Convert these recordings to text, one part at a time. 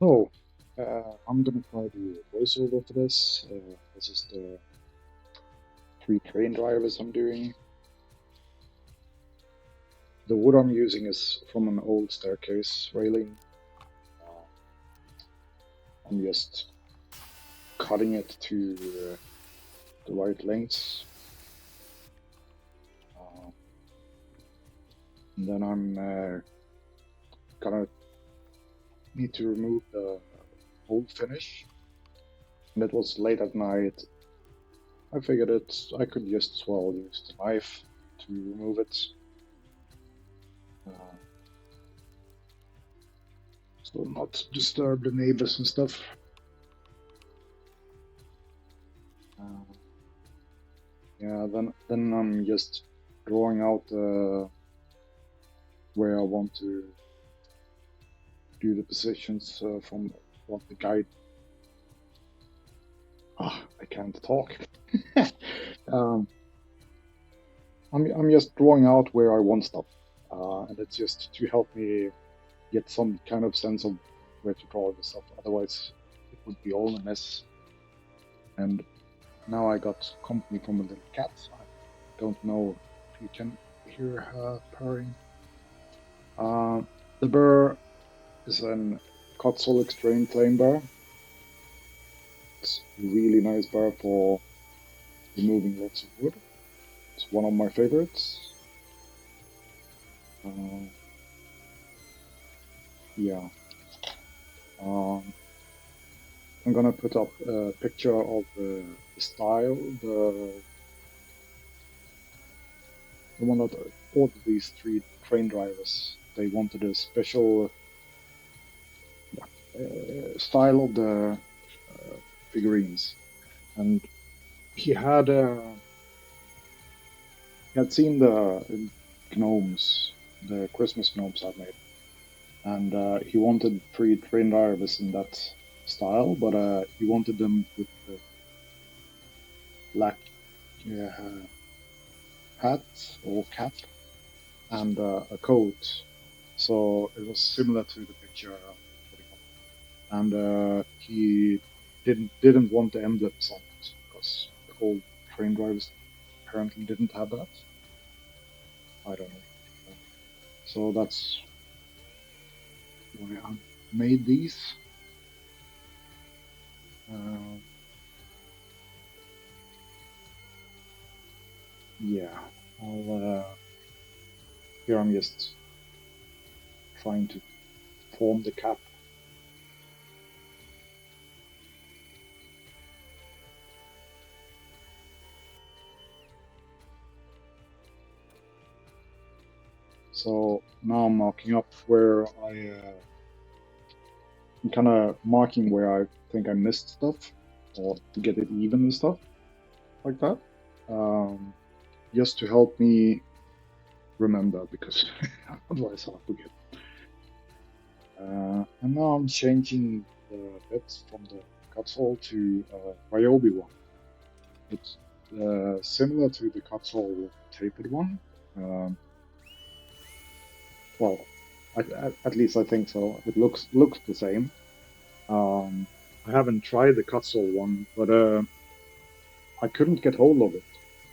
Oh, I'm gonna try to voiceover for this. This is the three train drivers I'm doing. The wood I'm using is from an old staircase railing. Uh, I'm just cutting it to the right lengths. Uh, and then I'm gonna need to remove the old finish. And it was late at night. I figured I could just as well use the knife to remove it. Uh, so not disturb the neighbors and stuff. Uh, yeah, then I'm just drawing out where I want to do the positions from what the guide. I can't talk. um, I'm just drawing out where I want stuff, and it's just to help me get some kind of sense of where to draw the stuff. Otherwise, it would be all a mess. And now I got company from a little cat. I don't know if you can hear her purring. Uh, the burr is an Cotswold Extreme plain burr. It's a really nice burr for removing lots of wood. It's one of my favorites. Uh, yeah. Um, I'm gonna put up a picture of the style, the one that ordered these three train drivers. They wanted a special style of the figurines, and he had seen the gnomes, the Christmas gnomes I've made, and he wanted three train drivers in that style, but he wanted them with the black uh, hat or cap and a coat. So it was similar to the picture I'm putting up. And he didn't want the emblems on it because the old train drivers apparently didn't have that. I don't know. So that's why I made these. Uh, yeah, here I'm just trying to form the cap. So now I'm marking up where I'm kind of marking where I think I missed stuff or to get it even and stuff like that. Um, just to help me remember because otherwise I'll forget. And now I'm changing the bits from the Cutsall to Ryobi one. It's similar to the Cutsall tapered one. Um, well, at least I think so. It looks the same. I haven't tried the Cutsall one, but I couldn't get hold of it.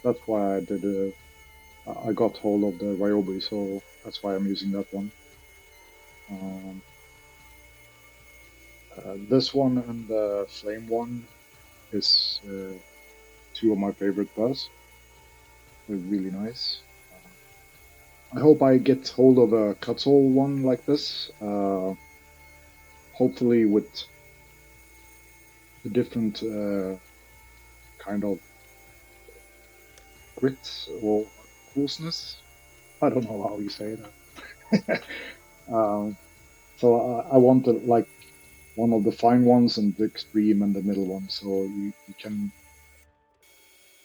That's why I got hold of the Ryobi, so that's why I'm using that one. Um, this one and the Flame one is two of my favorite burrs. They're really nice. I hope I get hold of a Cutsall one like this. Hopefully with a different kind of grit or coarseness. I don't know how you say that. So I wanted like one of the fine ones and the extreme and the middle one, so you can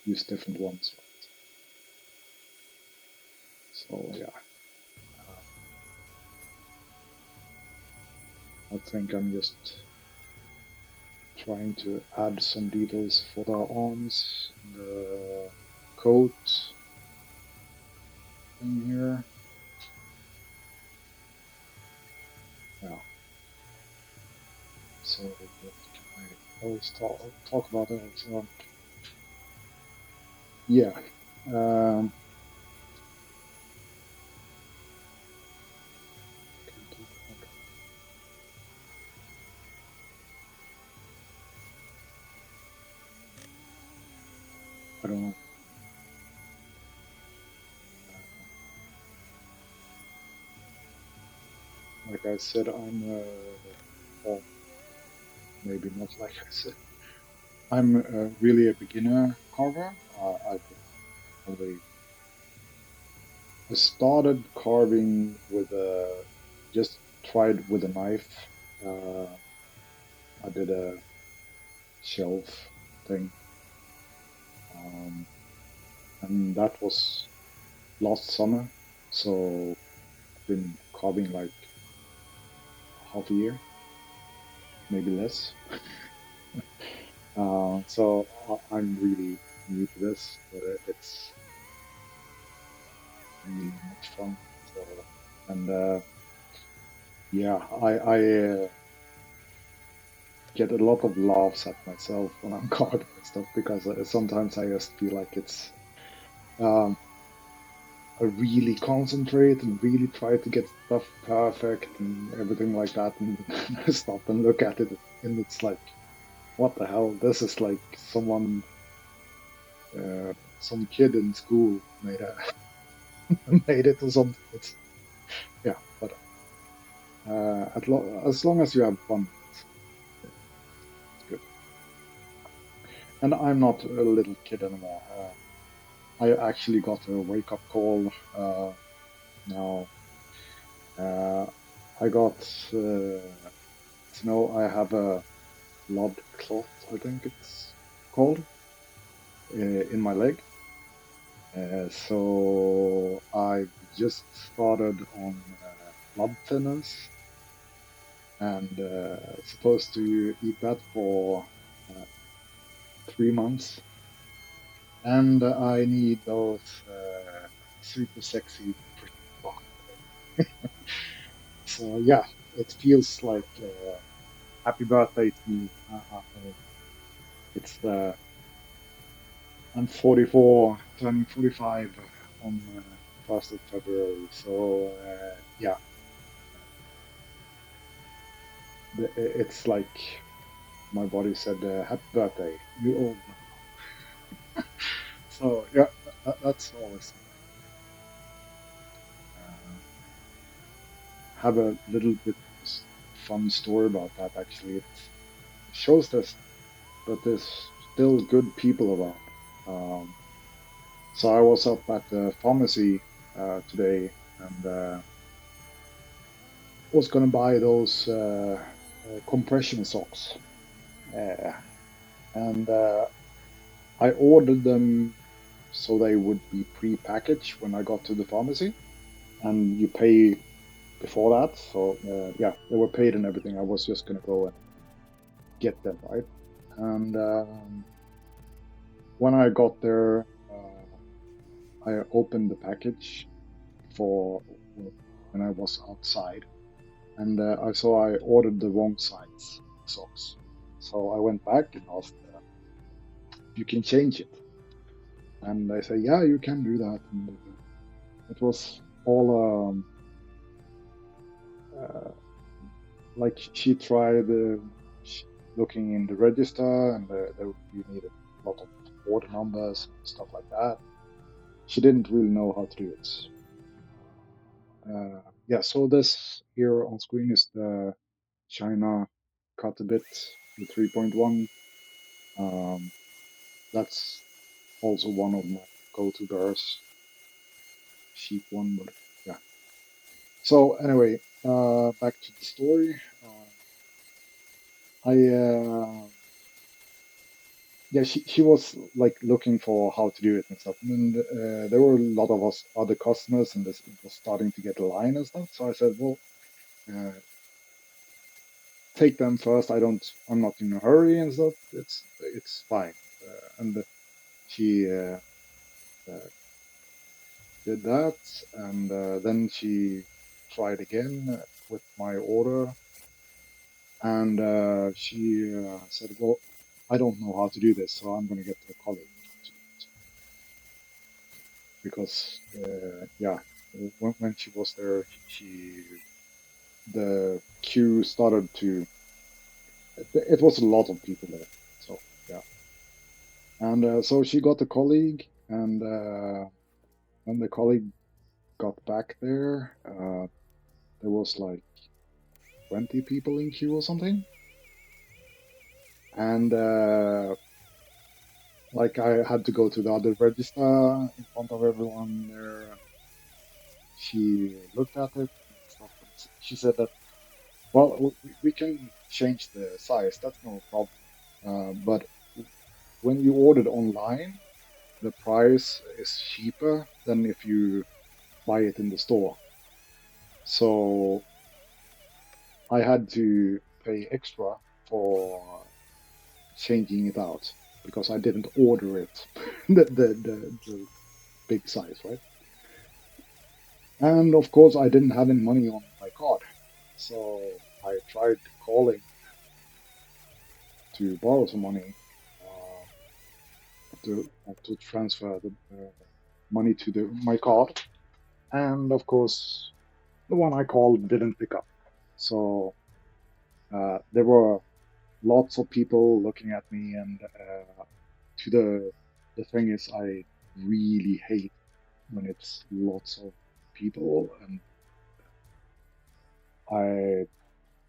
use different ones. So yeah, I think I'm just trying to add some details for the arms, the coat thing here. Yeah. So what can I always talk about else? Yeah. Um, can talk about, I don't know. Uh, like I said, or maybe not like I said, I'm really a beginner carver. I've only I started carving with a just tried with a knife. Uh, I did a shelf thing, um, and that was last summer. So I've been carving like half a year, maybe less. So I'm really new to this, but it's really much fun. So and yeah, I get a lot of laughs at myself when I'm carving and stuff because sometimes I just feel like it's um, I really concentrate and really try to get stuff perfect and everything like that, and I stop and look at it, and it's like, what the hell? This is like some kid in school made it or something. It's yeah, but as long as you have fun, it's good. And I'm not a little kid anymore. I actually got a wake up call now. Uh, I got to know I have a blood clot, I think it's called, in my leg. So I just started on blood thinners and supposed to eat that for uh, 3 months. And I need those super sexy pretty. So yeah, it feels like happy birthday to me. It's I'm 44, turning 45 on 1st of February. So yeah, it's like my body said, "Happy birthday, you old man." So yeah, that's always uh, have a little bit fun story about that. Actually, it shows that there's still good people around. So I was up at the pharmacy today and was gonna buy those compression socks, uh, and I ordered them so they would be pre-packaged when I got to the pharmacy, and you pay before that. So yeah, they were paid and everything. I was just gonna go and get them, right? And when I got there, I opened the package for when I was outside, and I saw I ordered the wrong size socks. So I went back and asked if you can change it, and they say, yeah, you can do that. And it was all uh, like she tried looking in the register, and you needed a lot of order numbers and stuff like that. She didn't really know how to do it. Yeah, so this here on screen is the China cut a bit, the 3.1. Um, that's also one of my go-to burrs, cheap one, but yeah. So anyway, back to the story. I Yeah, she was like looking for how to do it and stuff. And there were a lot of us other customers, and this it was starting to get a line and stuff. So I said, well, uh, take them first. I'm not in a hurry and stuff. It's fine. And she uh, did that, and then she tried again with my order, And she said, well, I don't know how to do this, so I'm going to get a colleague to do it. Because, yeah, when she was there, the queue started to, it was a lot of people there. So, yeah. And so she got a colleague, and when the colleague got back there, there was like 20 people in queue or something. And like I had to go to the other register in front of everyone there. She looked at it and stuff. And she said that, well, we can change the size. That's no problem. But when you ordered online, the price is cheaper than if you buy it in the store. So I had to pay extra for changing it out because I didn't order it, the big size, right? And of course, I didn't have any money on my card. So I tried calling to borrow some money uh, to transfer the money to my card. And of course, the one I called didn't pick up. So there were lots of people looking at me. And to the thing is, I really hate when it's lots of people, and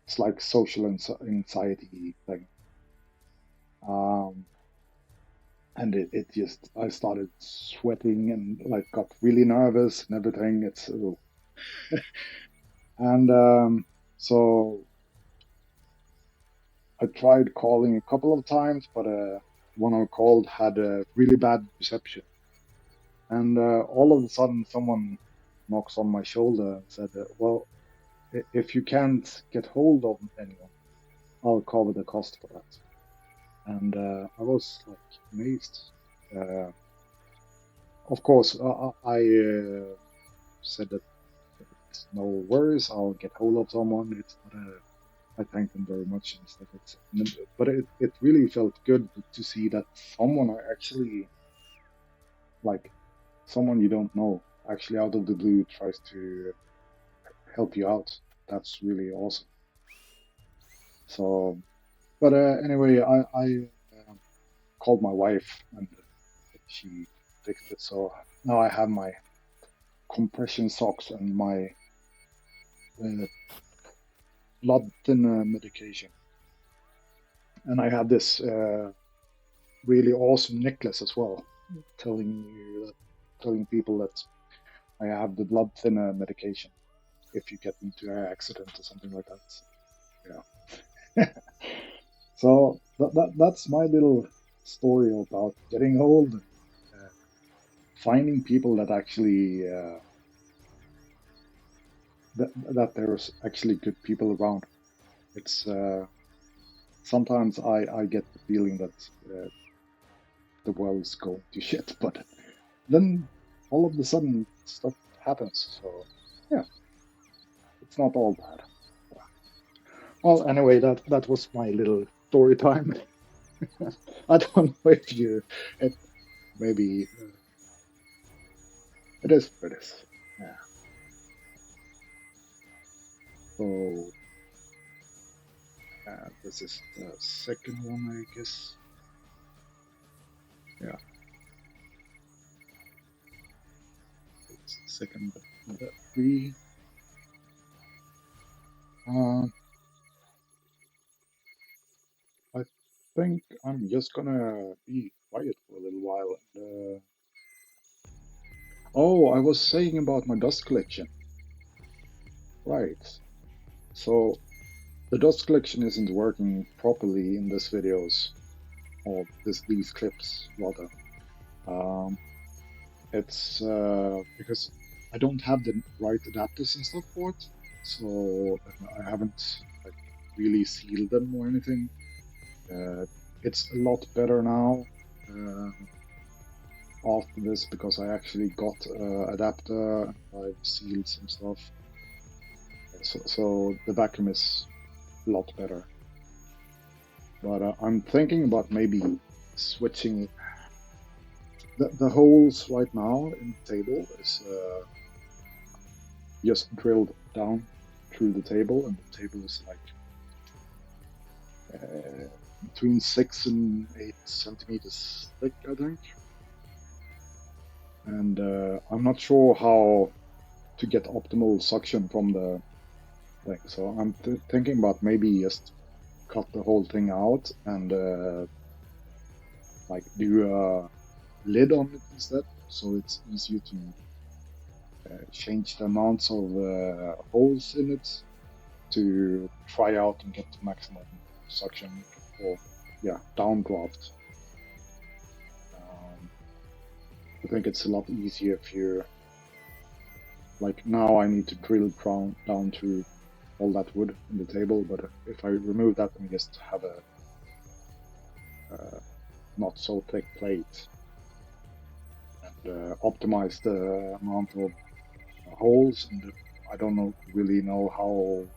it's like social anxiety thing. Um, and it just, I started sweating and like got really nervous and everything. And so I tried calling a couple of times, but one I called had a really bad reception. And all of a sudden, someone knocks on my shoulder and said, well, if you can't get hold of anyone, I'll cover the cost for that. And I was like amazed. Uh, of course, I said that it's no worries, I'll get hold of someone. It's not a, I thank them very much and stuff. But it really felt good to see that someone actually, like someone you don't know, actually out of the blue tries to help you out. That's really awesome. So, but anyway, I called my wife and she fixed it. So now I have my compression socks and my uh, blood thinner medication. And I have this really awesome necklace as well, telling people that I have the blood thinner medication if you get into an accident or something like that. So, yeah. So that's my little story about getting old and finding people that actually that there's actually good people around. It's sometimes I get the feeling that the world's going to shit, but then all of a sudden stuff happens. So yeah, it's not all bad. Well, anyway, that was my little story time. I don't know if you, it, maybe it is what it is. Yeah. So this is the second one, I guess. Yeah, it's the second of the three. Uh, I think I'm just gonna be quiet for a little while. Oh, I was saying about my dust collection. Right. So the dust collection isn't working properly in this videos, or these clips rather. Um, it's because I don't have the right adapters and stuff for it, so I haven't like really sealed them or anything. It's a lot better now after this because I actually got adapter and I've sealed some stuff. So the vacuum is a lot better. but I'm thinking about maybe switching the holes right now in the table is just drilled down through the table, and the table is like between 6 and 8 centimeters thick, I think. And I'm not sure how to get optimal suction from the thing, so I'm thinking about maybe just cut the whole thing out and like do a lid on it instead, so it's easier to change the amounts of holes in it to try out and get the maximum suction or downdraft. I think it's a lot easier if you like now I need to drill down through all that wood in the table, but if I remove that and just have a not so thick plate and optimize the amount of holes, and I don't really know how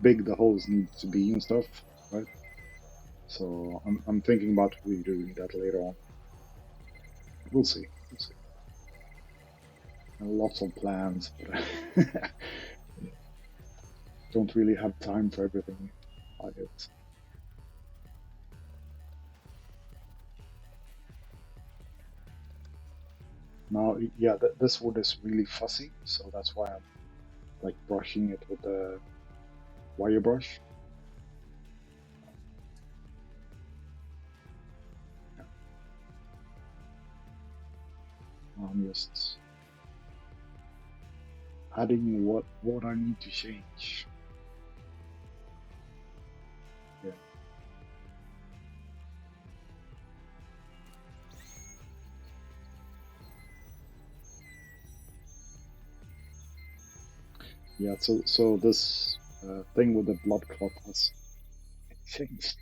big the holes need to be and stuff, right? So I'm thinking about redoing that later on. We'll see. We'll see. Lots of plans, but don't really have time for everything I get. Now, yeah, this wood is really fuzzy, so that's why I'm like brushing it with the wire brush. I'm just adding what I need to change. Yeah. Yeah, so this thing with the blood clot has changed.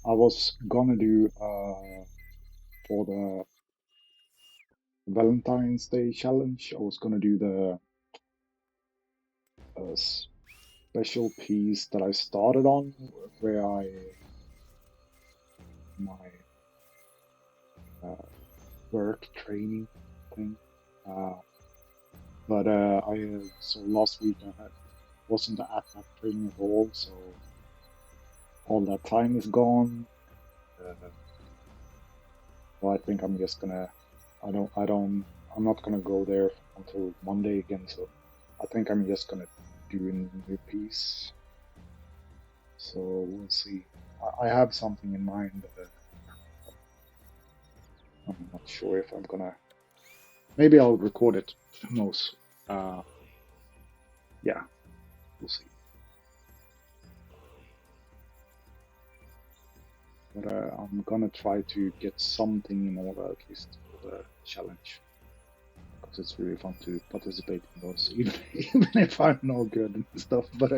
I was gonna do for the Valentine's Day challenge, I was gonna do the special piece that I started on, where my work training thing. But so last week I wasn't at that training at all, so all that time is gone. So I think I'm just gonna, I'm not gonna go there until Monday again. So I think I'm just gonna do a new piece. So we'll see. I have something in mind. I'm not sure if I'm gonna. Maybe I'll record it. Who knows? Yeah, we'll see. But I'm gonna try to get something in order at least for the challenge, because it's really fun to participate in those, even if I'm no good and stuff. But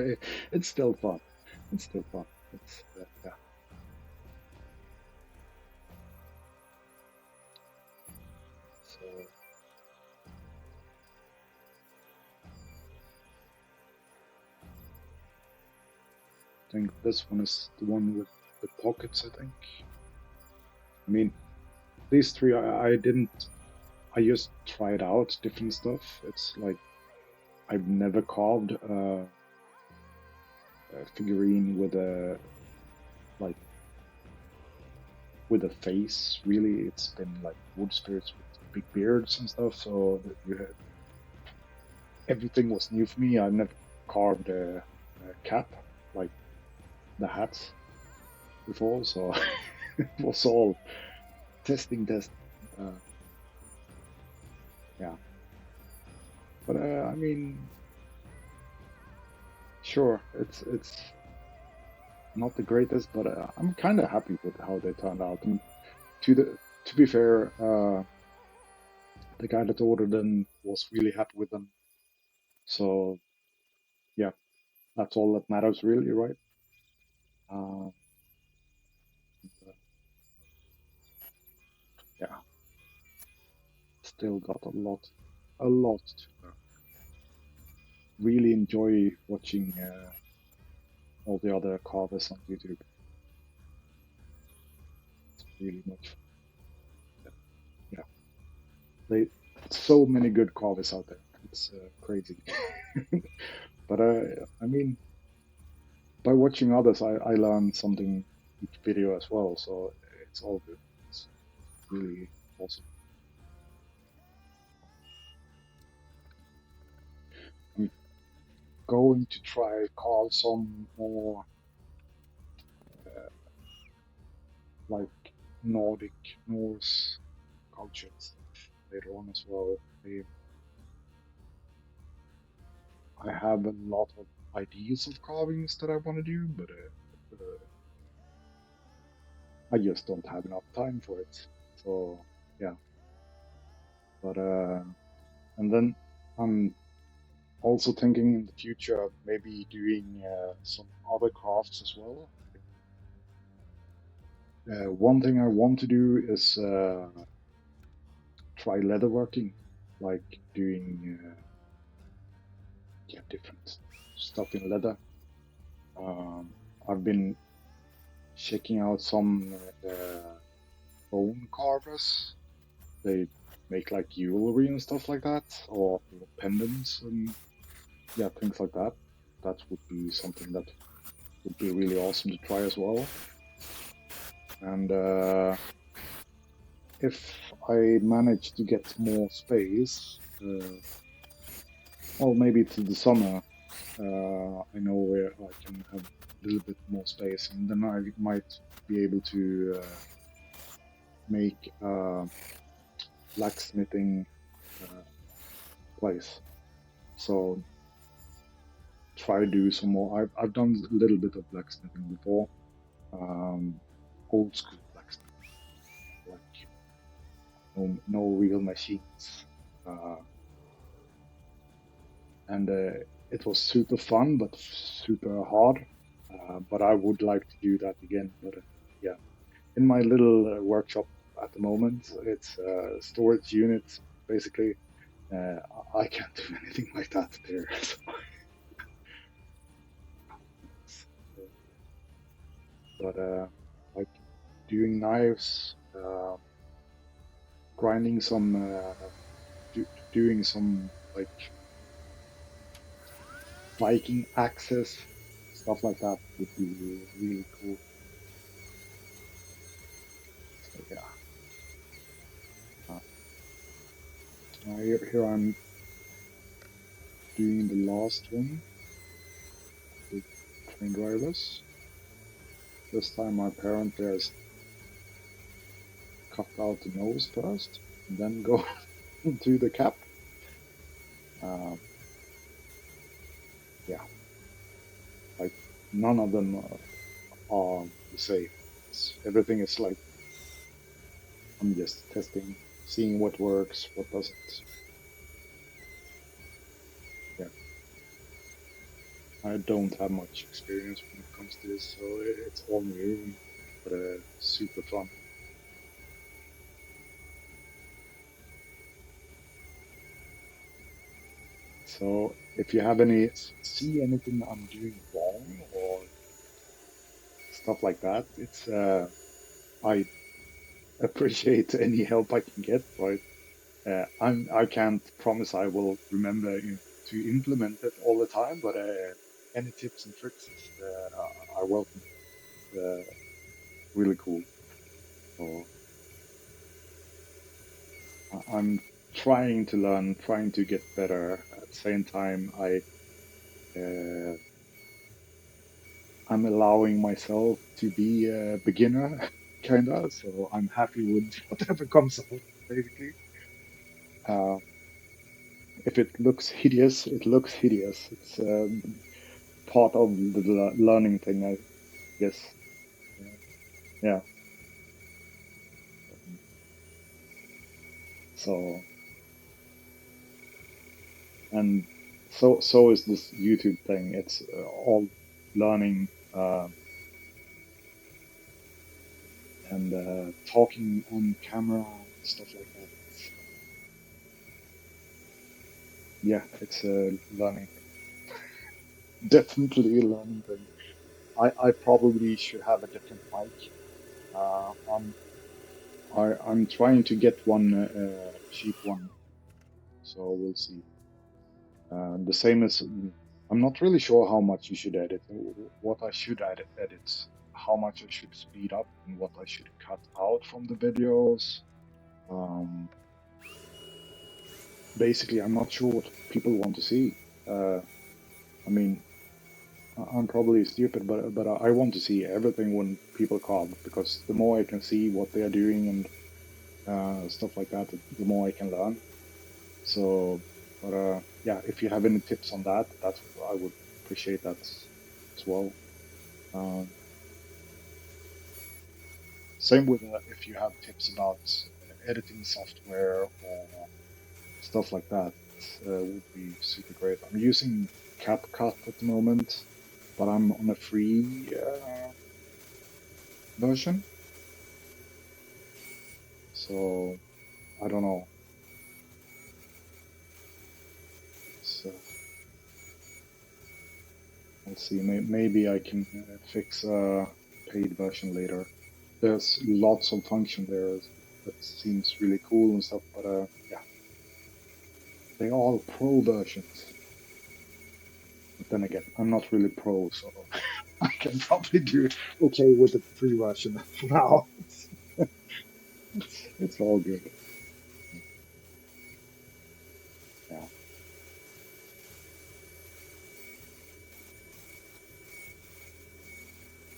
it's still fun. It's still fun. It's yeah. So I think this one is the one with the pockets. I think. I mean, these three I didn't. I just tried out different stuff. It's like I've never carved a figurine with a like with a face. Really, it's been like wood spirits with big beards and stuff. So everything was new for me. I never carved a cap like the hats before, so it was all testing. Yeah, but I mean, sure, it's not the greatest, but I'm kind of happy with how they turned out. And to be fair, the guy that ordered them was really happy with them. So yeah, that's all that matters, really, right? Uh, yeah, still got a lot to learn. Really enjoy watching all the other carvers on YouTube. really much. Yeah, they so many good carvers out there. It's crazy. But I mean, by watching others, I learn something each video as well. So it's all good. It's really awesome. I'm going to try carve some more like Nordic, Norse culture and stuff later on as well. I have a lot of ideas of carvings that I want to do, but I just don't have enough time for it. So yeah, but and then I'm also thinking in the future of maybe doing some other crafts as well. One thing I want to do is try leatherworking, like doing yeah, different stuff in leather. Um, I've been checking out some bone carvers. They make like jewelry and stuff like that, or pendants and yeah, things like that. That would be something that would be really awesome to try as well. And if I manage to get more space, or maybe to the summer, I know where I can have a little bit more space, and then I might be able to make a blacksmithing uh, place. So try to do some more. I've done a little bit of blacksmithing before, um, old school blacksmithing, like no real machines, uh, and it was super fun but super hard. But I would like to do that again. But yeah, in my little workshop at the moment, it's a storage unit basically. Uh, I can't do anything like that there. But like doing knives, grinding some, doing some like Viking axes, stuff like that would be really cool. So yeah, here I'm doing the last one, the train drivers. This time my parent there's cut out the nose first, and then go into the cap. Um, yeah, like none of them are the same. Everything is like I'm just testing, seeing what works, what doesn't. Yeah, I don't have much experience when it comes to this, so it's all new, but super fun. So if you have any, see anything I'm doing wrong or stuff like that, it's I appreciate any help I can get. Right, I can't promise I will remember to implement it all the time, but any tips and tricks are welcome. Uh, really cool. So I'm trying to learn, trying to get better. At the same time, uh, I'm allowing myself to be a beginner, kinda. So I'm happy with whatever comes out, basically. Uh, if it looks hideous, it looks hideous. It's part of the learning thing, I guess. Yeah. Yeah. So and so is this YouTube thing. It's all learning. And talking on camera and stuff like that. Yeah, it's a learning thing. Definitely a learning thing. I probably should have a different mic on. I'm trying to get one cheap one, so we'll see. The same as I'm not really sure how much you should edit, what I should edit, how much I should speed up, and what I should cut out from the videos. Um, Basically, I'm not sure what people want to see. I mean, I'm probably stupid, but I want to see everything when people carve, because the more I can see what they are doing and stuff like that, the more I can learn. So, but yeah, if you have any tips on that, I would appreciate that as well. Um, Same with if you have tips about editing software or stuff like that, would be super great. I'm using CapCut at the moment, but I'm on a free version, so I don't know. So we'll see. Maybe I can fix a paid version later. There's lots of function there that seems really cool and stuff, but yeah, they all pro versions. But then again, I'm not really pro, so I can probably do okay with the free version for now. It's all good. Yeah.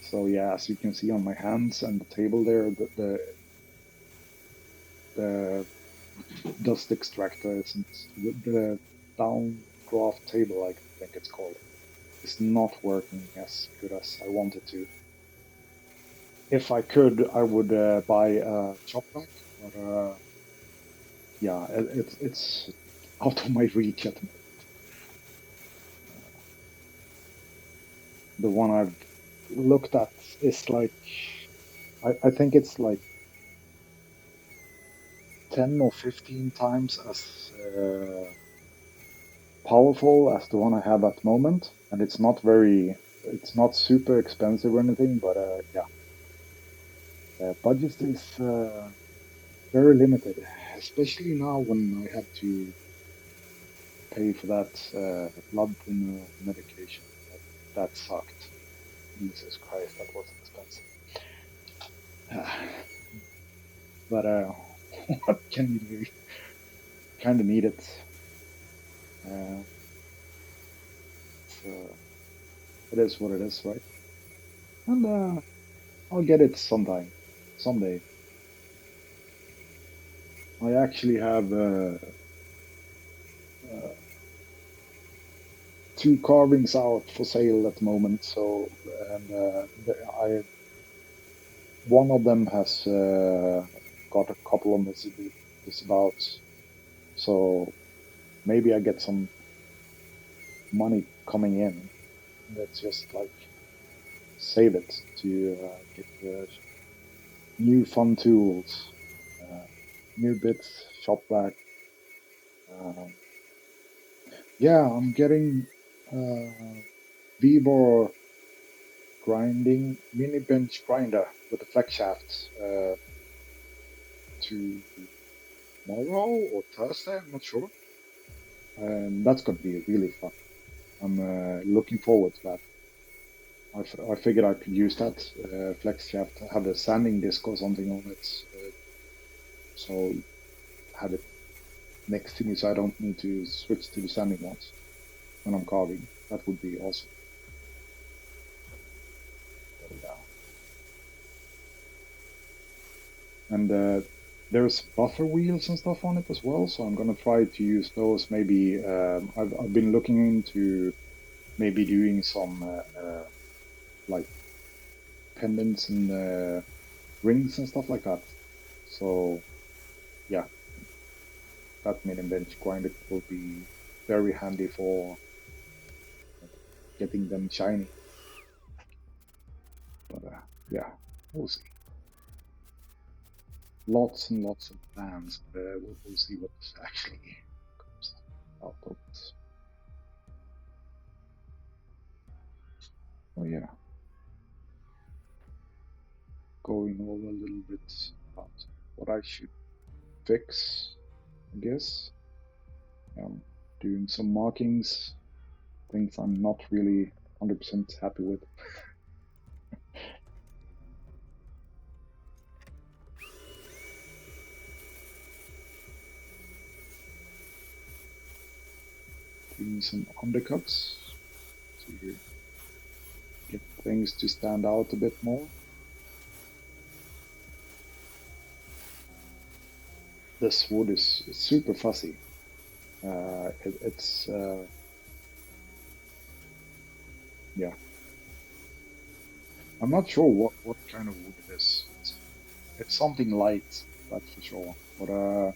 So yeah, as you can see on my hands and the table there, the dust extractor isn't the down graft table, I think it's called, is not working as good as I wanted to. If I could, I would buy a chop vac, but yeah, it's out of my reach at the moment. The one I've looked at is like I think it's like 10 or 15 times as powerful as the one I have at the moment, and it's not super expensive or anything, but yeah, budget is very limited, especially now when I have to pay for that blood thinner medication. That sucked. Jesus Christ, that was expensive. But what can you do? Kind of need it. Uh, so it is what it is, right? And I'll get it sometime, someday. I actually have uh, two carvings out for sale at the moment. So, and I one of them has got a couple of disavowals. So maybe I get some money coming in. Let's just like save it to get new fun tools, uh, new bits, shop back. Um, yeah, I'm getting V-bar grinding mini bench grinder with the flex shafts tomorrow or Thursday. I'm not sure. And that's going to be really fun. I'm looking forward to that. I figured I could use that flex shaft, have a sanding disc or something on it, so have it next to me so I don't need to switch to the sanding ones when I'm carving. That would be awesome. Yeah. And there's buffer wheels and stuff on it as well, so I'm gonna try to use those. Maybe I've been looking into maybe doing some like pendants and rings and stuff like that. So yeah, that mini bench grinder will be very handy for getting them shiny. But yeah, we'll see. Lots and lots of plans, but we'll see what actually comes out of it. Oh yeah, going over a little bit about. what I should fix, I guess. Doing some markings, things I'm not really 100% happy with. Doing some undercuts to get things to stand out a bit more. This wood is super fuzzy. It's yeah. I'm not sure what kind of wood it is. It's something light, that's for sure. But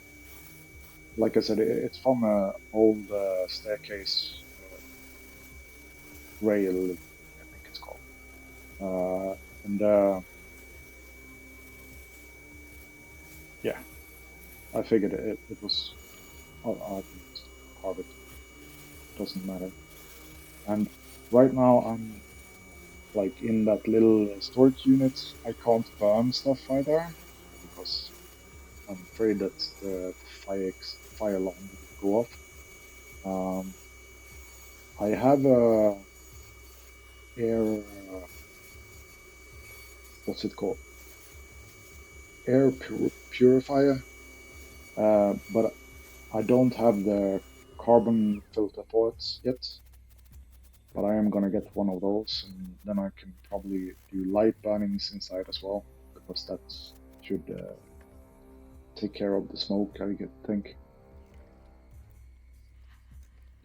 like I said, it's from an old staircase rail, I think it's called. And yeah, I figured it was. Oh, I can just carve it. Doesn't matter. And right now I'm like in that little storage unit. I can't burn stuff either because I'm afraid that the fire alarm will go off. I have a air what's it called? Air purifier, but I don't have the carbon filter for it yet. But I am gonna get one of those, and then I can probably do light burnings inside as well, because that should take care of the smoke, I think.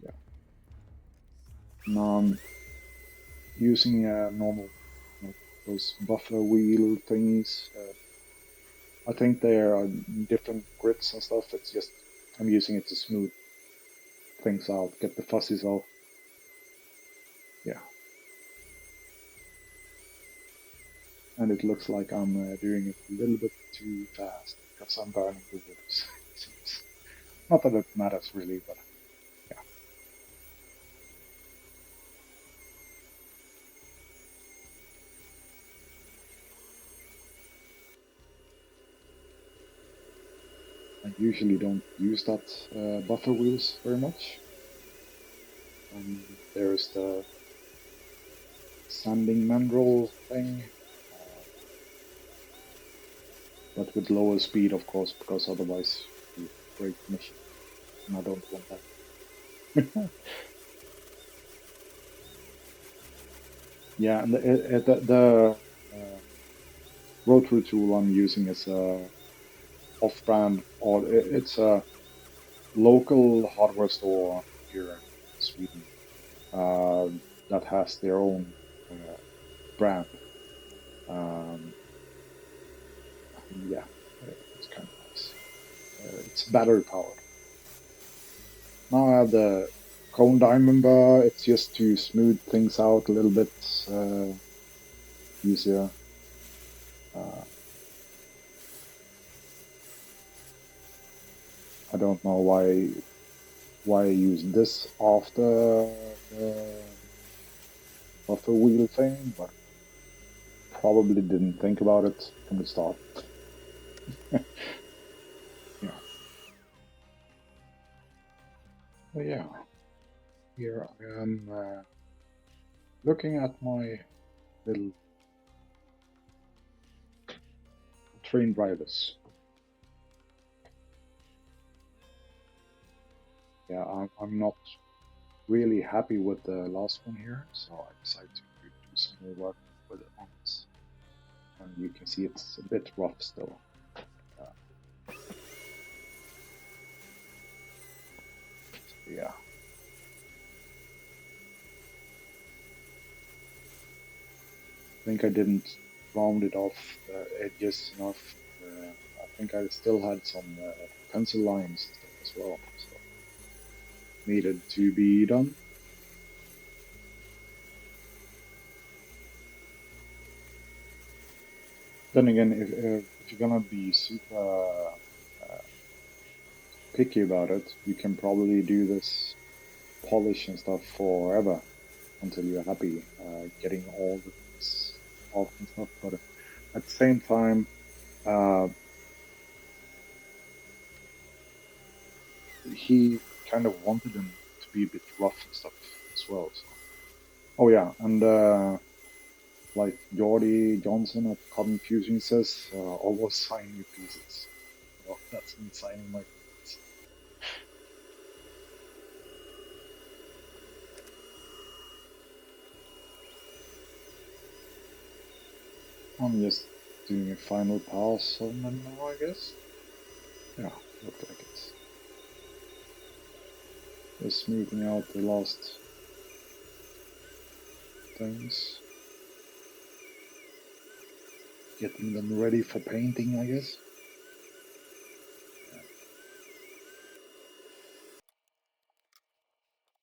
Yeah. Now I'm using normal, those buffer wheel thingies. I think there are different grits and stuff. It's just I'm using it to smooth things out, get the fuzzies off. Yeah. And it looks like I'm doing it a little bit too fast because I'm burning the wood. Not that it matters really, but yeah. I usually don't use that buffer wheels very much. There's the sanding mandrel thing, but with lower speed, of course, because otherwise you break the machine, and I don't want that. Yeah, and the rotary tool I'm using is off-brand, or it's a local hardware store here in Sweden that has their own brand. Yeah, it's kind of nice. It's battery powered. Now I have the cone diamond bar. It's just to smooth things out a little bit easier. I don't know why I use this after the buffer wheel thing, but probably didn't think about it from the start. Yeah. But yeah, here I am looking at my little train drivers. Yeah, I'm not really happy with the last one here, so I decided to do some more work with it on this. And you can see it's a bit rough still. Yeah. I think I didn't round it off the edges enough. I think I still had some pencil lines and stuff as well, so needed to be done. Then again, if you're gonna be super picky about it, you can probably do this polish and stuff forever until you're happy getting all this off and stuff. But at the same time, he kind of wanted them to be a bit rough and stuff as well. So. Oh yeah, and like Jordy Johnson at Cotton Fusion says, always sign your pieces. Well, that's me signing my pieces. I'm just doing a final pass on them now, I guess. Yeah, looked like it. Just smoothing out the last things. Getting them ready for painting, I guess.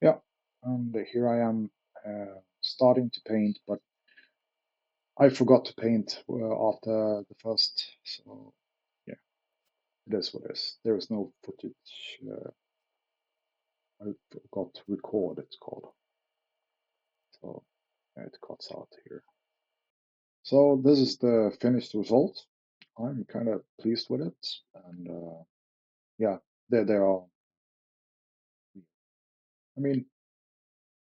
Yeah, and here I am starting to paint, but I forgot to paint after the first, so yeah, it is what it is. There is no footage. I forgot to record, it's called. So yeah, it cuts out here. So this is the finished result. I'm kind of pleased with it, and yeah, they are. I mean,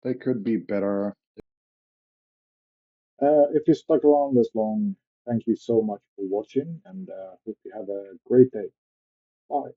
they could be better. If you stuck around this long, thank you so much for watching, and hope you have a great day. Bye.